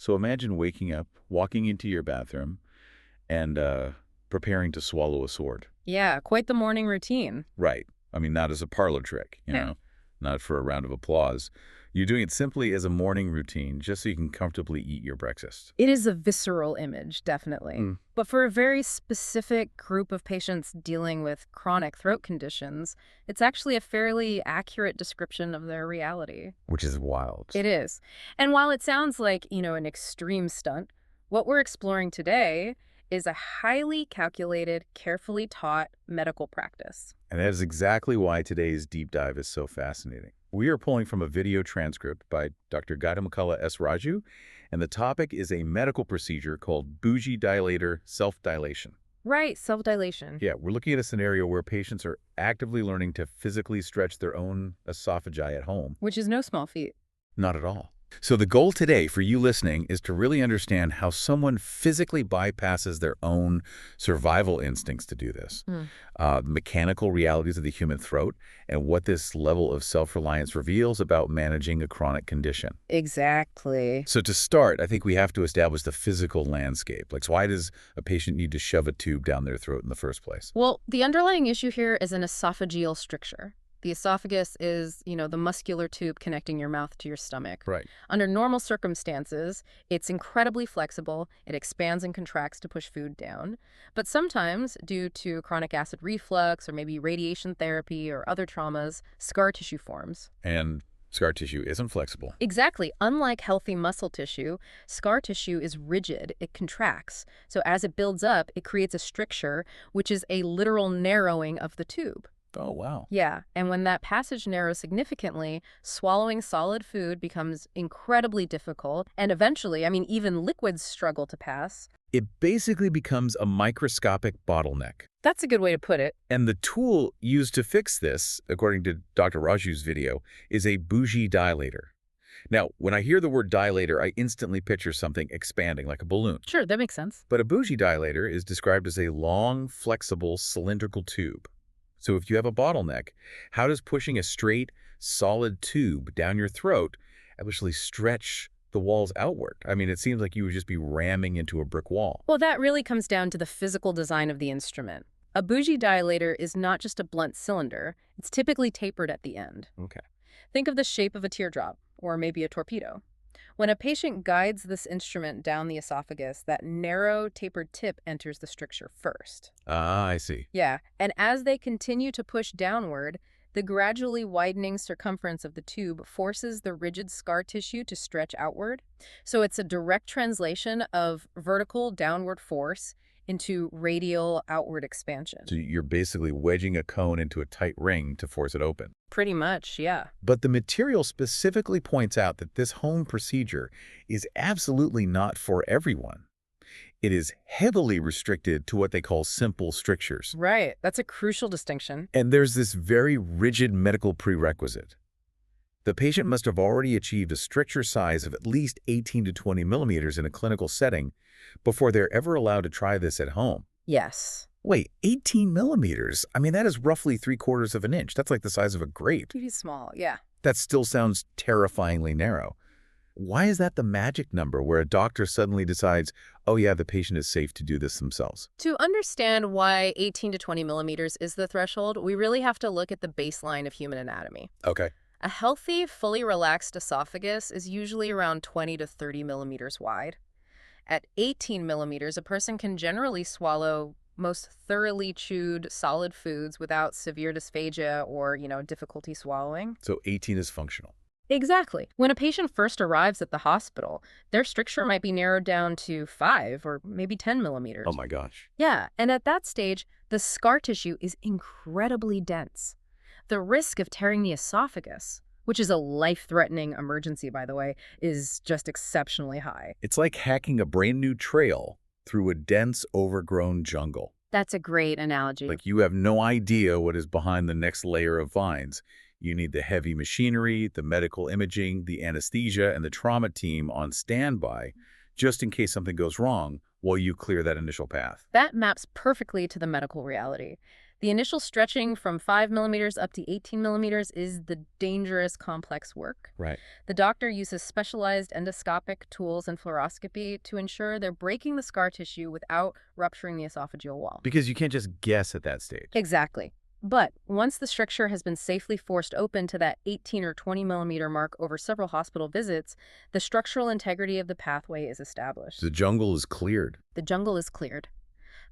So imagine waking up, walking into your bathroom, and preparing to swallow a sword. Yeah, quite the morning routine. Right. I mean, not as a parlor trick, Yeah. not for a round of applause. You're doing it simply as a morning routine, just so you can comfortably eat your breakfast. It is a visceral image, definitely. Mm. But for a very specific group of patients dealing with chronic throat conditions, it's actually a fairly accurate description of their reality. Which is wild. It is. And while it sounds like, an extreme stunt, what we're exploring today is a highly calculated, carefully taught medical practice. And that is exactly why today's deep dive is so fascinating. We are pulling from a video transcript by Dr. Gautamukala S. Raju, and the topic is a medical procedure called Bougie dilator self-dilation. Right, self-dilation. Yeah, we're looking at a scenario where patients are actively learning to physically stretch their own esophagi at home. Which is no small feat. Not at all. So the goal today for you listening is to really understand how someone physically bypasses their own survival instincts to do this. Mechanical realities of the human throat and what this level of self-reliance reveals about managing a chronic condition. Exactly. So to start, I think we have to establish the physical landscape. Like, so why does a patient need to shove a tube down their throat in the first place? Well, the underlying issue here is an esophageal stricture. The esophagus is, the muscular tube connecting your mouth to your stomach. Right. Under normal circumstances, it's incredibly flexible. It expands and contracts to push food down. But sometimes, due to chronic acid reflux or maybe radiation therapy or other traumas, scar tissue forms. And scar tissue isn't flexible. Exactly. Unlike healthy muscle tissue, scar tissue is rigid. It contracts. So as it builds up, it creates a stricture, which is a literal narrowing of the tube. Oh, wow. Yeah, and when that passage narrows significantly, swallowing solid food becomes incredibly difficult, and eventually, even liquids struggle to pass. It basically becomes a microscopic bottleneck. That's a good way to put it. And the tool used to fix this, according to Dr. Raju's video, is a Bougie dilator. Now, when I hear the word dilator, I instantly picture something expanding like a balloon. Sure, that makes sense. But a Bougie dilator is described as a long, flexible, cylindrical tube. So if you have a bottleneck, how does pushing a straight, solid tube down your throat actually stretch the walls outward? I mean, it seems like you would just be ramming into a brick wall. Well, that really comes down to the physical design of the instrument. A Bougie dilator is not just a blunt cylinder. It's typically tapered at the end. Okay. Think of the shape of a teardrop, or maybe a torpedo. When a patient guides this instrument down the esophagus, that narrow, tapered tip enters the stricture first. Ah, I see. Yeah, and as they continue to push downward, the gradually widening circumference of the tube forces the rigid scar tissue to stretch outward. So it's a direct translation of vertical downward force into radial outward expansion. So you're basically wedging a cone into a tight ring to force it open. Pretty much, yeah. But the material specifically points out that this home procedure is absolutely not for everyone. It is heavily restricted to what they call simple strictures. Right, that's a crucial distinction. And there's this very rigid medical prerequisite. The patient must have already achieved a stricture size of at least 18 to 20 millimeters in a clinical setting before they're ever allowed to try this at home. Yes. Wait, 18 millimeters? I mean, that is roughly 3/4 of an inch. That's like the size of a grape. Pretty small, yeah. That still sounds terrifyingly narrow. Why is that the magic number where a doctor suddenly decides, oh yeah, the patient is safe to do this themselves? To understand why 18 to 20 millimeters is the threshold, we really have to look at the baseline of human anatomy. Okay. A healthy, fully relaxed esophagus is usually around 20 to 30 millimeters wide. At 18 millimeters, a person can generally swallow most thoroughly chewed solid foods without severe dysphagia or, difficulty swallowing. So 18 is functional. Exactly. When a patient first arrives at the hospital, their stricture might be narrowed down to 5 or maybe 10 millimeters. Oh my gosh. Yeah, and at that stage, the scar tissue is incredibly dense. The risk of tearing the esophagus, which is a life-threatening emergency, by the way, is just exceptionally high. It's like hacking a brand new trail through a dense, overgrown jungle. That's a great analogy. Like you have no idea what is behind the next layer of vines. You need the heavy machinery, the medical imaging, the anesthesia, and the trauma team on standby just in case something goes wrong while you clear that initial path. That maps perfectly to the medical reality. The initial stretching from 5 millimeters up to 18 millimeters is the dangerous, complex work. Right. The doctor uses specialized endoscopic tools and fluoroscopy to ensure they're breaking the scar tissue without rupturing the esophageal wall. Because you can't just guess at that stage. Exactly. But once the stricture has been safely forced open to that 18 or 20 millimeter mark over several hospital visits, the structural integrity of the pathway is established. The jungle is cleared. The jungle is cleared.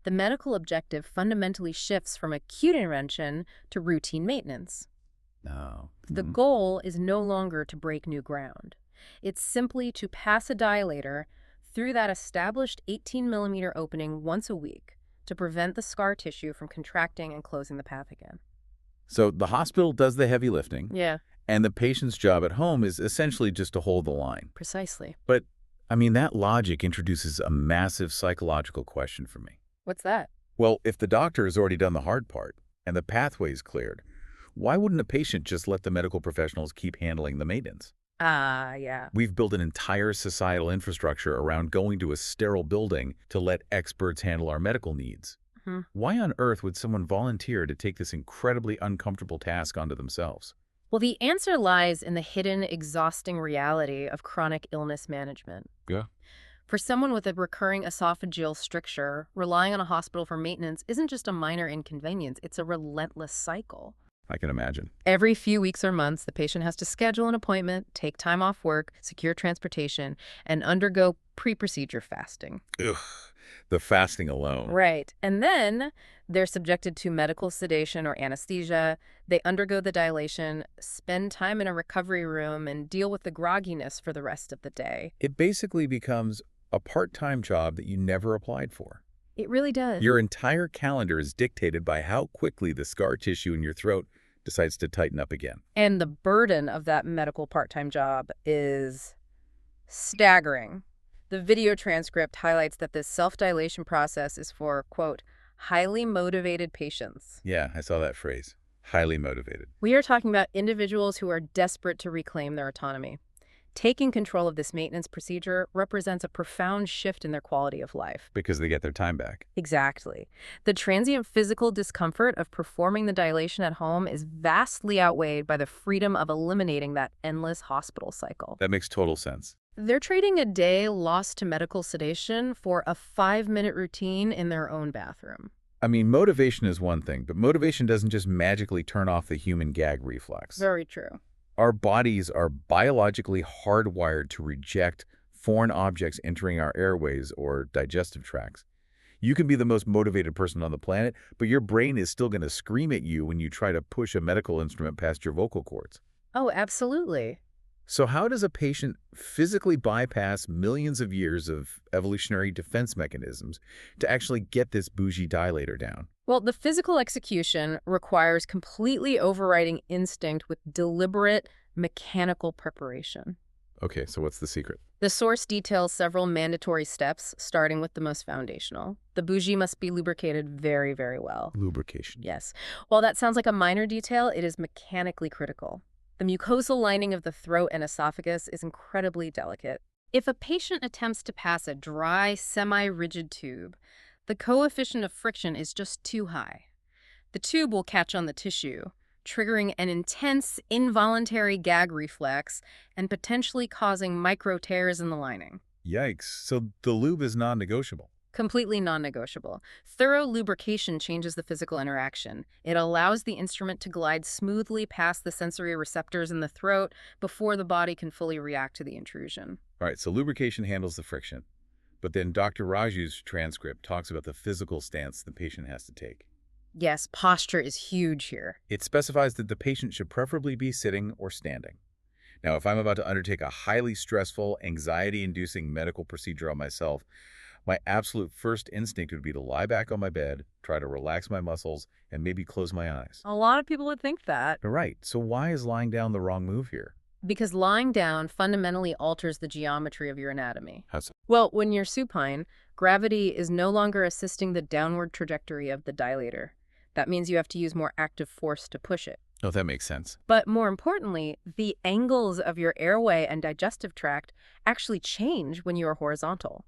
The medical objective fundamentally shifts from acute intervention to routine maintenance. No. The goal is no longer to break new ground. It's simply to pass a dilator through that established 18 millimeter opening once a week to prevent the scar tissue from contracting and closing the path again. So the hospital does the heavy lifting. Yeah. And the patient's job at home is essentially just to hold the line. Precisely. But, I mean, that logic introduces a massive psychological question for me. What's that? Well, if the doctor has already done the hard part and the pathway is cleared, why wouldn't a patient just let the medical professionals keep handling the maintenance? Yeah. We've built an entire societal infrastructure around going to a sterile building to let experts handle our medical needs. Why on earth would someone volunteer to take this incredibly uncomfortable task onto themselves? Well, the answer lies in the hidden, exhausting reality of chronic illness management. Yeah. For someone with a recurring esophageal stricture, relying on a hospital for maintenance isn't just a minor inconvenience, it's a relentless cycle. I can imagine. Every few weeks or months, the patient has to schedule an appointment, take time off work, secure transportation, and undergo pre-procedure fasting. Ugh, the fasting alone. Right. And then they're subjected to medical sedation or anesthesia. They undergo the dilation, spend time in a recovery room, and deal with the grogginess for the rest of the day. It basically becomes a part-time job that you never applied for. It really does. Your entire calendar is dictated by how quickly the scar tissue in your throat decides to tighten up again. And the burden of that medical part-time job is staggering. The video transcript highlights that this self-dilation process is for, quote, highly motivated patients. Yeah, I saw that phrase. Highly motivated. We are talking about individuals who are desperate to reclaim their autonomy. Taking control of this maintenance procedure represents a profound shift in their quality of life. Because they get their time back. Exactly. The transient physical discomfort of performing the dilation at home is vastly outweighed by the freedom of eliminating that endless hospital cycle. That makes total sense. They're trading a day lost to medical sedation for a 5-minute routine in their own bathroom. I mean, motivation is one thing, but motivation doesn't just magically turn off the human gag reflex. Very true. Our bodies are biologically hardwired to reject foreign objects entering our airways or digestive tracts. You can be the most motivated person on the planet, but your brain is still going to scream at you when you try to push a medical instrument past your vocal cords. Oh, absolutely. So how does a patient physically bypass millions of years of evolutionary defense mechanisms to actually get this bougie dilator down? Well, the physical execution requires completely overriding instinct with deliberate mechanical preparation. Okay, so what's the secret? The source details several mandatory steps, starting with the most foundational. The bougie must be lubricated very, very well. Lubrication. Yes. While that sounds like a minor detail, it is mechanically critical. The mucosal lining of the throat and esophagus is incredibly delicate. If a patient attempts to pass a dry, semi-rigid tube, the coefficient of friction is just too high. The tube will catch on the tissue, triggering an intense, involuntary gag reflex and potentially causing micro tears in the lining. Yikes. So the lube is non-negotiable. Completely non-negotiable. Thorough lubrication changes the physical interaction. It allows the instrument to glide smoothly past the sensory receptors in the throat before the body can fully react to the intrusion. All right, so lubrication handles the friction. But then Dr. Raju's transcript talks about the physical stance the patient has to take. Yes, posture is huge here. It specifies that the patient should preferably be sitting or standing. Now, if I'm about to undertake a highly stressful, anxiety-inducing medical procedure on myself, my absolute first instinct would be to lie back on my bed, try to relax my muscles, and maybe close my eyes. A lot of people would think that. Right. So why is lying down the wrong move here? Because lying down fundamentally alters the geometry of your anatomy. How so? Well, when you're supine, gravity is no longer assisting the downward trajectory of the dilator. That means you have to use more active force to push it. Oh, that makes sense. But more importantly, the angles of your airway and digestive tract actually change when you are horizontal.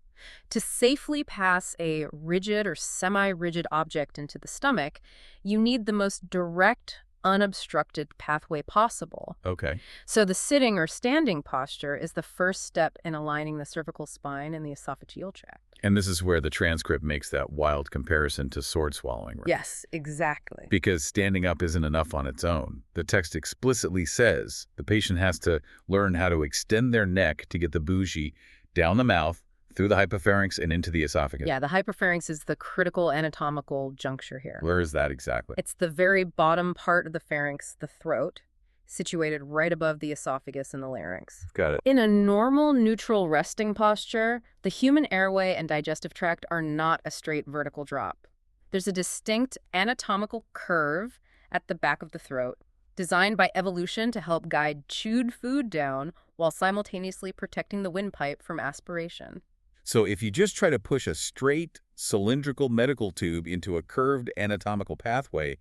To safely pass a rigid or semi-rigid object into the stomach, you need the most direct, unobstructed pathway possible. Okay. So the sitting or standing posture is the first step in aligning the cervical spine and the esophageal tract. And this is where the transcript makes that wild comparison to sword swallowing, right? Yes, exactly. Because standing up isn't enough on its own. The text explicitly says the patient has to learn how to extend their neck to get the bougie down the mouth, through the hypopharynx, and into the esophagus. Yeah, the hypopharynx is the critical anatomical juncture here. Where is that exactly? It's the very bottom part of the pharynx, the throat, situated right above the esophagus and the larynx. Got it. In a normal neutral resting posture, the human airway and digestive tract are not a straight vertical drop. There's a distinct anatomical curve at the back of the throat, designed by evolution to help guide chewed food down while simultaneously protecting the windpipe from aspiration. So if you just try to push a straight, cylindrical medical tube into a curved anatomical pathway,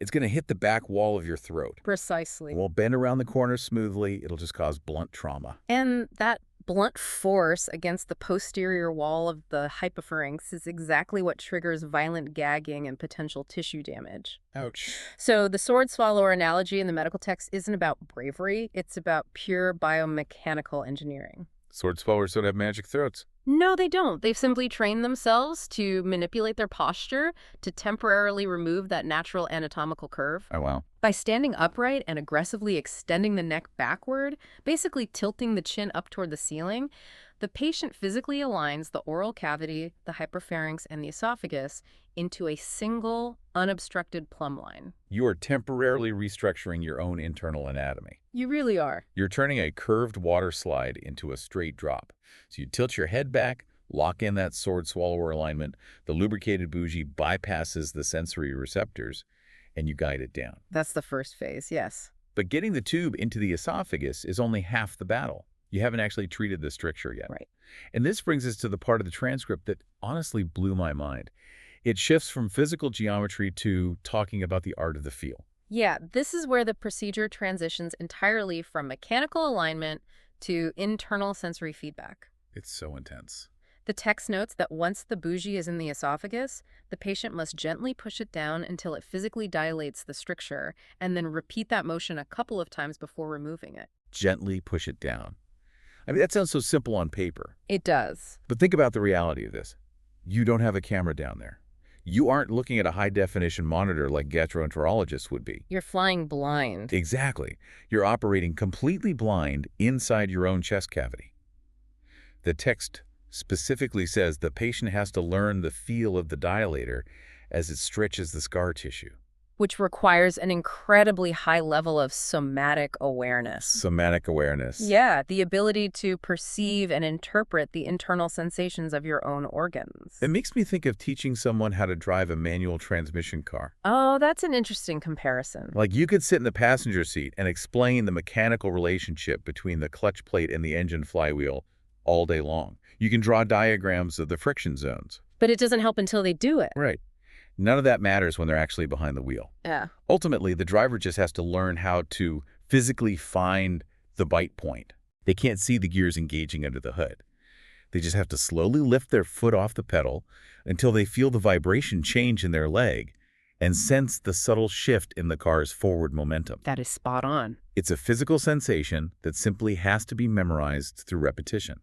it's going to hit the back wall of your throat. Precisely. It won't bend around the corners smoothly. It'll just cause blunt trauma. And that blunt force against the posterior wall of the hypopharynx is exactly what triggers violent gagging and potential tissue damage. Ouch. So the sword swallower analogy in the medical text isn't about bravery. It's about pure biomechanical engineering. Sword swallowers don't have magic throats. No, they don't. They've simply trained themselves to manipulate their posture to temporarily remove that natural anatomical curve. Oh, wow. By standing upright and aggressively extending the neck backward, basically tilting the chin up toward the ceiling, the patient physically aligns the oral cavity, the hypopharynx, and the esophagus into a single, unobstructed plumb line. You are temporarily restructuring your own internal anatomy. You really are. You're turning a curved water slide into a straight drop. So you tilt your head back, lock in that sword swallower alignment, the lubricated bougie bypasses the sensory receptors, and you guide it down. That's the first phase, yes. But getting the tube into the esophagus is only half the battle. You haven't actually treated the stricture yet. Right. And this brings us to the part of the transcript that honestly blew my mind. It shifts from physical geometry to talking about the art of the feel. Yeah, this is where the procedure transitions entirely from mechanical alignment to internal sensory feedback. It's so intense. The text notes that once the bougie is in the esophagus, the patient must gently push it down until it physically dilates the stricture, and then repeat that motion a couple of times before removing it. Gently push it down. I mean, that sounds so simple on paper. It does. But think about the reality of this. You don't have a camera down there. You aren't looking at a high-definition monitor like gastroenterologists would be. You're flying blind. Exactly. You're operating completely blind inside your own chest cavity. The text specifically says the patient has to learn the feel of the dilator as it stretches the scar tissue. Which requires an incredibly high level of somatic awareness. Somatic awareness. Yeah, the ability to perceive and interpret the internal sensations of your own organs. It makes me think of teaching someone how to drive a manual transmission car. Oh, that's an interesting comparison. Like you could sit in the passenger seat and explain the mechanical relationship between the clutch plate and the engine flywheel all day long. You can draw diagrams of the friction zones. But it doesn't help until they do it. Right. None of that matters when they're actually behind the wheel. Yeah. Ultimately, the driver just has to learn how to physically find the bite point. They can't see the gears engaging under the hood. They just have to slowly lift their foot off the pedal until they feel the vibration change in their leg and sense the subtle shift in the car's forward momentum. That is spot on. It's a physical sensation that simply has to be memorized through repetition.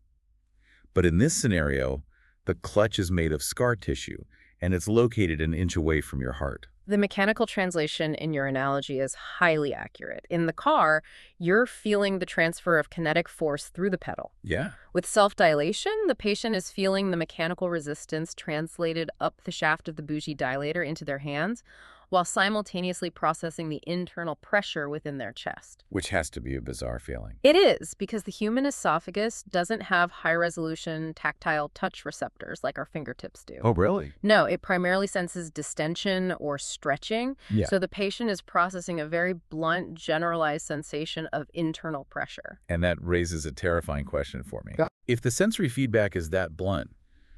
But in this scenario, the clutch is made of scar tissue, and it's located an inch away from your heart. The mechanical translation in your analogy is highly accurate. In the car, you're feeling the transfer of kinetic force through the pedal. Yeah. With self-dilation, the patient is feeling the mechanical resistance translated up the shaft of the bougie dilator into their hands, while simultaneously processing the internal pressure within their chest. Which has to be a bizarre feeling. It is, because the human esophagus doesn't have high-resolution tactile touch receptors like our fingertips do. Oh, really? No, it primarily senses distension or stretching, Yeah. so the patient is processing a very blunt, generalized sensation of internal pressure. And that raises a terrifying question for me. Yeah. If the sensory feedback is that blunt,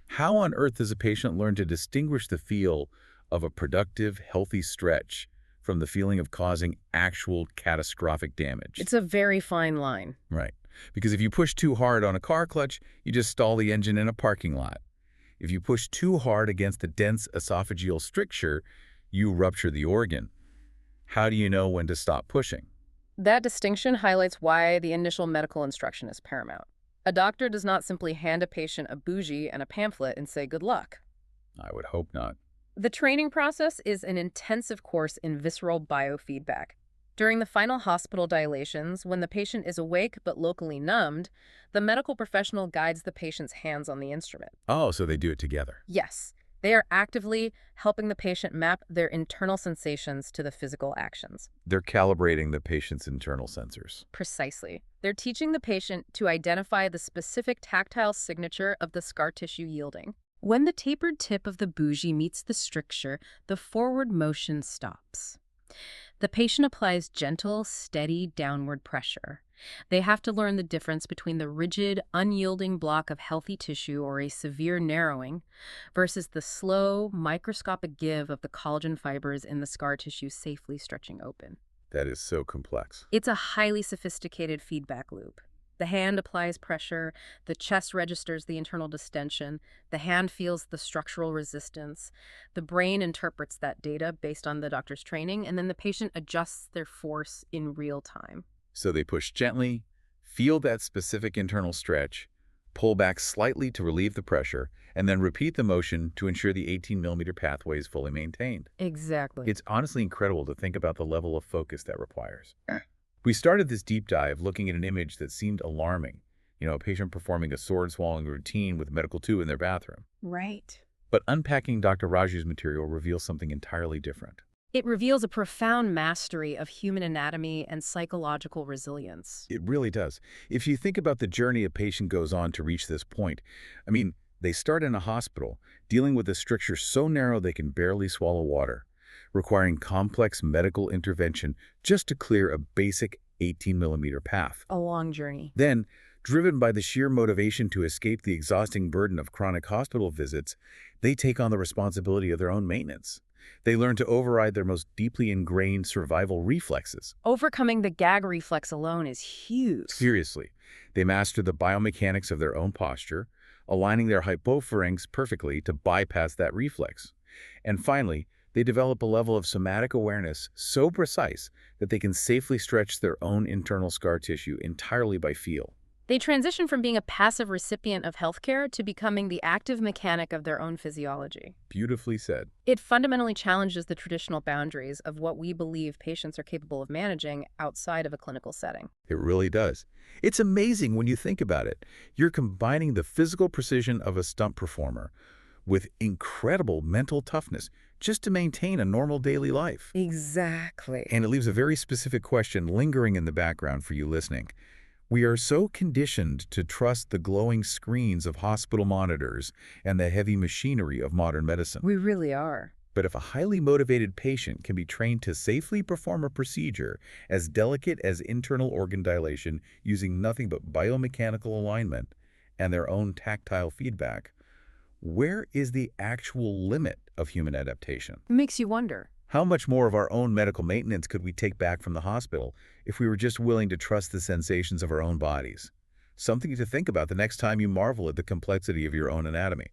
how on earth does a patient learn to distinguish the feel of a productive, healthy stretch from the feeling of causing actual catastrophic damage. It's a very fine line. Right. Because if you push too hard on a car clutch, you just stall the engine in a parking lot. If you push too hard against a dense esophageal stricture, you rupture the organ. How do you know when to stop pushing? That distinction highlights why the initial medical instruction is paramount. A doctor does not simply hand a patient a bougie and a pamphlet and say good luck. I would hope not. The training process is an intensive course in visceral biofeedback. During the final hospital dilations, when the patient is awake but locally numbed, the medical professional guides the patient's hands on the instrument. Oh, so they do it together. Yes, they are actively helping the patient map their internal sensations to the physical actions. They're calibrating the patient's internal sensors. Precisely. They're teaching the patient to identify the specific tactile signature of the scar tissue yielding. When the tapered tip of the bougie meets the stricture, the forward motion stops. The patient applies gentle, steady downward pressure. They have to learn the difference between the rigid, unyielding block of healthy tissue or a severe narrowing versus the slow, microscopic give of the collagen fibers in the scar tissue safely stretching open. That is so complex. It's a highly sophisticated feedback loop. The hand applies pressure, the chest registers the internal distension, the hand feels the structural resistance, the brain interprets that data based on the doctor's training, and then the patient adjusts their force in real time. So they push gently, feel that specific internal stretch, pull back slightly to relieve the pressure, and then repeat the motion to ensure the 18-millimeter pathway is fully maintained. Exactly. It's honestly incredible to think about the level of focus that requires. We started this deep dive looking at an image that seemed alarming. A patient performing a sword-swallowing routine with a medical tube in their bathroom. Right. But unpacking Dr. Raju's material reveals something entirely different. It reveals a profound mastery of human anatomy and psychological resilience. It really does. If you think about the journey a patient goes on to reach this point, they start in a hospital, dealing with a stricture so narrow they can barely swallow water, requiring complex medical intervention just to clear a basic 18-millimeter path. A long journey. Then, driven by the sheer motivation to escape the exhausting burden of chronic hospital visits, they take on the responsibility of their own maintenance. They learn to override their most deeply ingrained survival reflexes. Overcoming the gag reflex alone is huge. Seriously, they master the biomechanics of their own posture, aligning their hypopharynx perfectly to bypass that reflex. And finally, they develop a level of somatic awareness so precise that they can safely stretch their own internal scar tissue entirely by feel. They transition from being a passive recipient of healthcare to becoming the active mechanic of their own physiology. Beautifully said. It fundamentally challenges the traditional boundaries of what we believe patients are capable of managing outside of a clinical setting. It really does. It's amazing when you think about it. You're combining the physical precision of a stunt performer with incredible mental toughness just to maintain a normal daily life. Exactly. And it leaves a very specific question lingering in the background for you listening. We are so conditioned to trust the glowing screens of hospital monitors and the heavy machinery of modern medicine. We really are. But if a highly motivated patient can be trained to safely perform a procedure as delicate as internal organ dilation using nothing but biomechanical alignment and their own tactile feedback, where is the actual limit of human adaptation? It makes you wonder. How much more of our own medical maintenance could we take back from the hospital if we were just willing to trust the sensations of our own bodies? Something to think about the next time you marvel at the complexity of your own anatomy.